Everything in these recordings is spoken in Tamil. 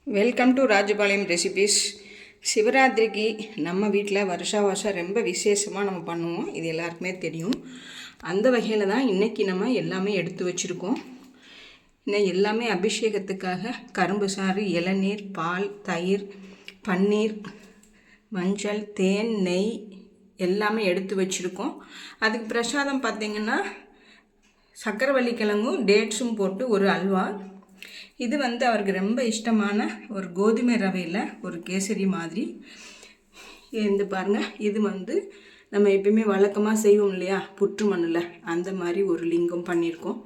Welcome to Rajapalayam recipes. சிவராத்திரிக்கு நம்ம வீட்டில் வருஷம் ரொம்ப விசேஷமாக நம்ம பண்ணுவோம். இது எல்லாருக்குமே தெரியும். அந்த வகையில் தான் இன்றைக்கி நம்ம எல்லாமே எடுத்து வச்சுருக்கோம். இன்னும் எல்லாமே அபிஷேகத்துக்காக கரும்பு சாறு, இளநீர், பால், தயிர், பன்னீர், மஞ்சள், தேன், நெய் எல்லாமே எடுத்து வச்சுருக்கோம். அதுக்கு பிரசாதம் பார்த்திங்கன்னா சக்கரவள்ளி கிழங்கும் டேட்ஸும் போட்டு ஒரு அல்வா. இது அவருக்கு ரொம்ப இஷ்டமான ஒரு கோதுமை ரவையில் ஒரு கேசரி மாதிரி இருந்து பாருங்கள். இது நம்ம எப்பயுமே வழக்கமாக செய்வோம் இல்லையா, புற்று மண்ணில், அந்த மாதிரி ஒரு லிங்கம் பண்ணியிருக்கோம்.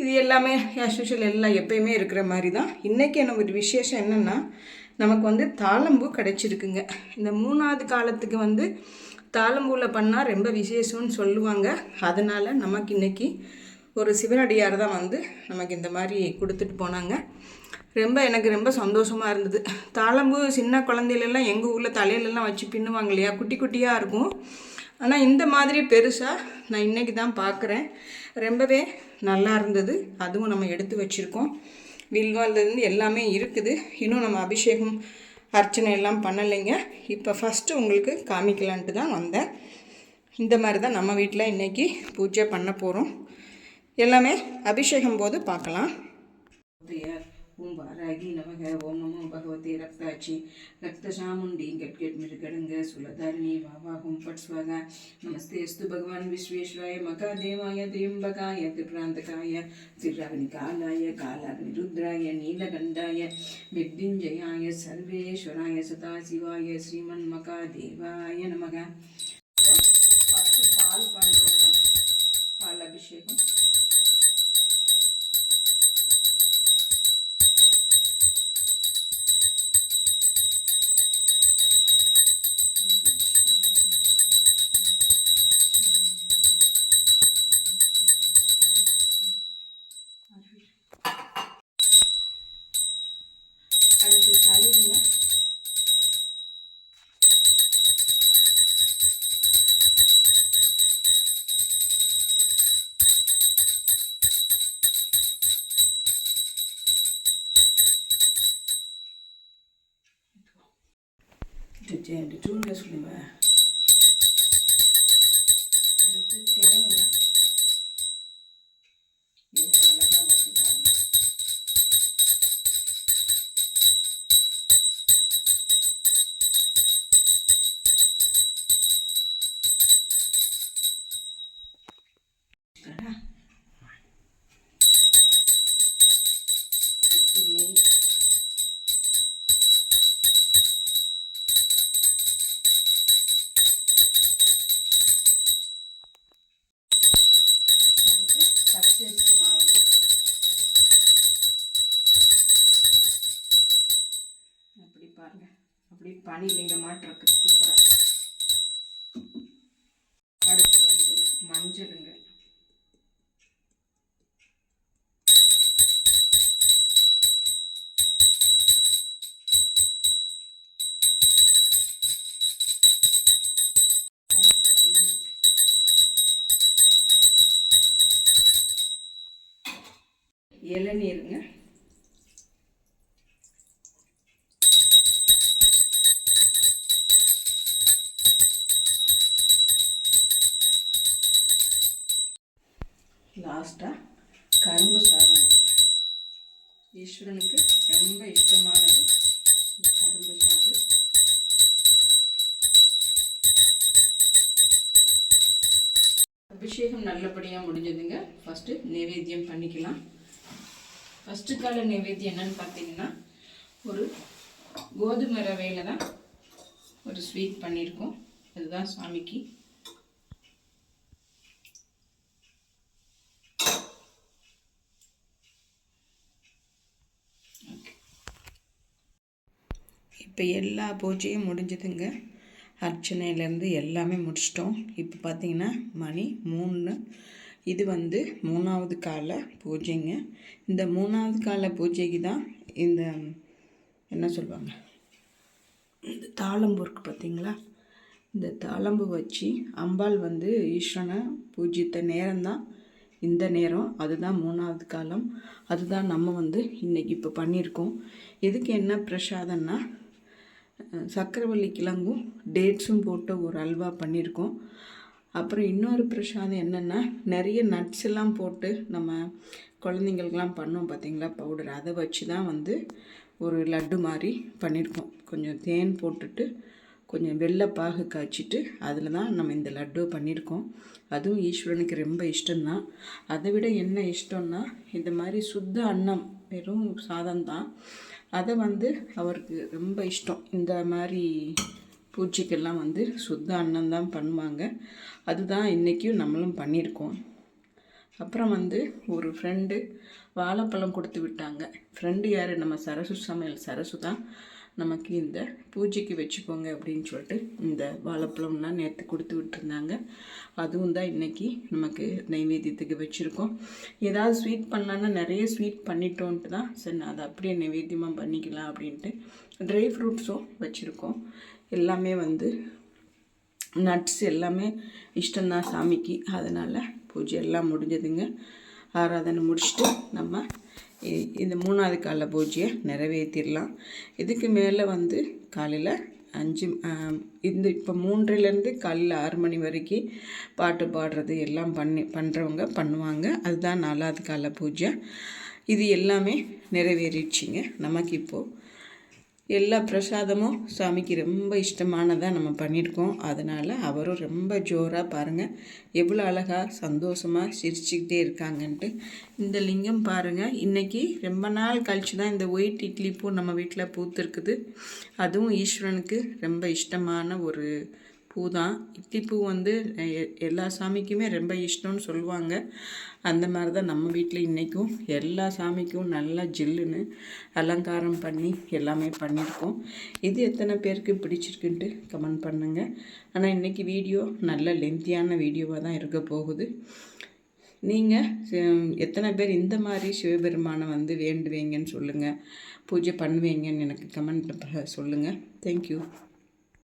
இது எல்லாமே ஆஸ்யூஷுவல் எல்லாம் எப்பயுமே இருக்கிற மாதிரி தான். இன்றைக்கி என்ன ஒரு விசேஷம் என்னென்னா, நமக்கு தாளம்பூ கிடச்சிருக்குங்க. இந்த 3வது காலத்துக்கு தாளம்பூவில் பண்ணால் ரொம்ப விசேஷம்னு சொல்லுவாங்க. அதனால் நமக்கு இன்றைக்கி ஒரு சிவனடியார் தான் நமக்கு இந்த மாதிரி கொடுத்துட்டு போனாங்க. எனக்கு ரொம்ப சந்தோஷமாக இருந்தது. தாளம்பூ சின்ன குழந்தையிலலாம் எங்கள் ஊரில் தலையிலலாம் வச்சு பின்னுவாங்க இல்லையா, குட்டி குட்டியாக இருக்கும். ஆனால் இந்த மாதிரி பெருசாக நான் இன்றைக்கி தான் பார்க்குறேன். ரொம்பவே நல்லா இருந்தது. அதுவும் நம்ம எடுத்து வச்சுருக்கோம். வில்வாலேருந்து எல்லாமே இருக்குது. இன்னும் நம்ம அபிஷேகம் அர்ச்சனை எல்லாம் பண்ணலைங்க. இப்போ ஃபஸ்ட்டு உங்களுக்கு காமிக்கலான்ட்டு தான் வந்தேன். இந்த மாதிரி தான் நம்ம வீட்டில் இன்றைக்கி பூஜை பண்ண போகிறோம். எல்லாமே அபிஷேகம் போது பார்க்கலாம். ஓம் வாராகி நமக. ஓம் நமோ பகவதே ரக்தாட்சி ரக்த சாமுண்டி கட்கெட் மிருகடுங்க சுலதாரிணி வாவாகும் பட் ஸ்வாகா. நமஸ்தே அஸ்து பகவான் விஸ்வேஸ்வராய மகாதேவாய திரியம்பகாய திரிபிராந்தகாய திரிராகனிகாலாய காலாக்னி ருத்ராய நீலகண்டாய மிருத்யுஞ்சயாய சர்வேஸ்வராய சதாசிவாய ஸ்ரீமன் மகாதேவாய நமக. ஃபஸ்ட்டு பால் பண்ணுறோங்க. பால் அபிஷேகம். அடுத்து தயிர்ல தூண்ல சொல்லுவேன். அடுத்து தேனுங்க. எவ்வளோ அழகாக வந்துட்டாங்க. அடுத்து நெய். பச்சரிசி மாவு. அப்படி பாருங்க, அப்படி பனிலிங்க மாட்டு இருக்குது. சூப்பராக. அடுத்து மஞ்சளுங்க. இளநீருங்க. லாஸ்ட்டாக கரும்பு சாறுங்க. ஈஸ்வரனுக்கு ரொம்ப இஷ்டமானது இந்த கரும்பு சாறு. அபிஷேகம் நல்லபடியாக முடிஞ்சதுங்க. ஃபஸ்ட்டு நைவேத்தியம் பண்ணிக்கலாம். ஃபஸ்ட்டு கால நைவேத்தியம் என்னன்னு பார்த்தீங்கன்னா, ஒரு கோதுமை ரவையில் தான் ஒரு ஸ்வீட் பண்ணியிருக்கோம். அதுதான் சாமிக்கு. இப்போ எல்லா பூஜையும் முடிஞ்சதுங்க. அர்ச்சனையிலேருந்து எல்லாமே முடிச்சிட்டோம். இப்போ பார்த்தீங்கன்னா மணி 3. இது 3வது கால பூஜைங்க. இந்த 3வது கால பூஜைக்கு தான் இந்த என்ன சொல்லுவாங்க, இந்த தாளம்பூ இருக்குது பார்த்தீங்களா, இந்த தாளம்பு வச்சு அம்பாள் ஈஸ்வரனை பூஜித்த நேரம்தான் இந்த நேரம் அதுதான் 3வது காலம். அதுதான் நம்ம இன்றைக்கி இப்போ பண்ணியிருக்கோம். இதுக்கு என்ன பிரசாதம்னா சக்கரவள்ளி கிழங்கும் டேட்ஸும் போட்ட ஒரு அல்வா பண்ணியிருக்கோம். அப்புறம் இன்னொரு பிரசாதம் என்னென்னா நிறைய நட்ஸ் எல்லாம் போட்டு நம்ம குழந்தைங்களுக்கெல்லாம் பண்ணோம் பார்த்திங்களா பவுடர், அதை வச்சு தான் ஒரு லட்டு மாதிரி பண்ணியிருக்கோம். கொஞ்சம் தேன் போட்டுட்டு கொஞ்சம் வெள்ளைப்பாகு காய்ச்சிட்டு அதில் தான் நம்ம இந்த லட்டு பண்ணியிருக்கோம். அதுவும் ஈஸ்வரனுக்கு ரொம்ப இஷ்டம்தான். அதை விட என்ன இஷ்டம்னா இந்த மாதிரி சுத்த அன்னம் வெறும் சாதம் தான், அதை அவருக்கு ரொம்ப இஷ்டம். இந்த மாதிரி பூச்சிக்கெல்லாம் சுத்த அன்னம் தான் பண்ணுவாங்க. அதுதான் இன்றைக்கும் நம்மளும் பண்ணியிருக்கோம். அப்புறம் ஒரு ஃப்ரெண்டு வாழைப்பழம் கொடுத்து விட்டாங்க. ஃப்ரெண்டு யார், நம்ம சரசு சமையல் சரசு தான் நமக்கு இந்த பூஜைக்கு வச்சுக்கோங்க அப்படின்னு சொல்லிட்டு இந்த வாழைப்பழம்லாம் நேற்று கொடுத்து விட்டுருந்தாங்க. அதுவும் தான் இன்றைக்கி நமக்கு நைவேத்தியத்துக்கு வச்சுருக்கோம். ஏதாவது ஸ்வீட் பண்ணலான்னா நிறைய ஸ்வீட் பண்ணிட்டோன்ட்டு தான் சரி நான் அதை அப்படியே நைவேத்தியமாக பண்ணிக்கலாம் அப்படின்ட்டு ட்ரை ஃப்ரூட்ஸும் வச்சுருக்கோம். எல்லாமே நட்ஸ் எல்லாமே இஷ்டம்தான் சாமிக்கு. அதனால் பூஜை எல்லாம் முடிஞ்சதுங்க. ஆராதனை முடிச்சுட்டு நம்ம இந்த 3வது கால பூஜையை நிறைவேற்றிடலாம். இதுக்கு மேலே காலையில் 5 இப்போ 3லேருந்து காலையில் 6 மணி வரைக்கும் பாட்டு பாடுறது எல்லாம் பண்ணுறவங்க பண்ணுவாங்க. அதுதான் 4வது கால பூஜை. இது எல்லாமே நிறைவேறிடுச்சிங்க. நமக்கு இப்போது எல்லா பிரசாதமும் சாமிக்கு ரொம்ப இஷ்டமானதாக நம்ம பண்ணியிருக்கோம். அதனால் அவரும் ரொம்ப ஜோராக பாருங்கள் எவ்வளோ அழகாக சந்தோஷமாக சிரிச்சுக்கிட்டே இருக்காங்கன்ட்டு. இந்த லிங்கம் பாருங்கள், இன்றைக்கி ரொம்ப நாள் கழித்து தான் இந்த ஒயிட் இட்லி பூ நம்ம வீட்டில் பூத்துருக்குது. அதுவும் ஈஸ்வரனுக்கு ரொம்ப இஷ்டமான ஒரு பூ தான். இட்லி பூ எல்லா சாமிக்குமே ரொம்ப இஷ்டம்னு சொல்லுவாங்க. அந்த மாதிரி தான் நம்ம வீட்டில் இன்றைக்கும் எல்லா சாமிக்கும் நல்லா ஜில்லுன்னு அலங்காரம் பண்ணி எல்லாமே பண்ணியிருக்கோம். இது எத்தனை பேருக்கு பிடிச்சிருக்குன்ட்டு கமெண்ட் பண்ணுங்கள். ஆனால் இன்றைக்கி வீடியோ நல்ல லென்த்தியான வீடியோவாக தான் இருக்க போகுது. நீங்கள் எத்தனை பேர் இந்த மாதிரி சிவபெருமானை வேண்டுவீங்கன்னு சொல்லுங்கள், பூஜை பண்ணுவீங்கன்னு எனக்கு கமெண்ட்டில் சொல்லுங்கள். தேங்க்யூ.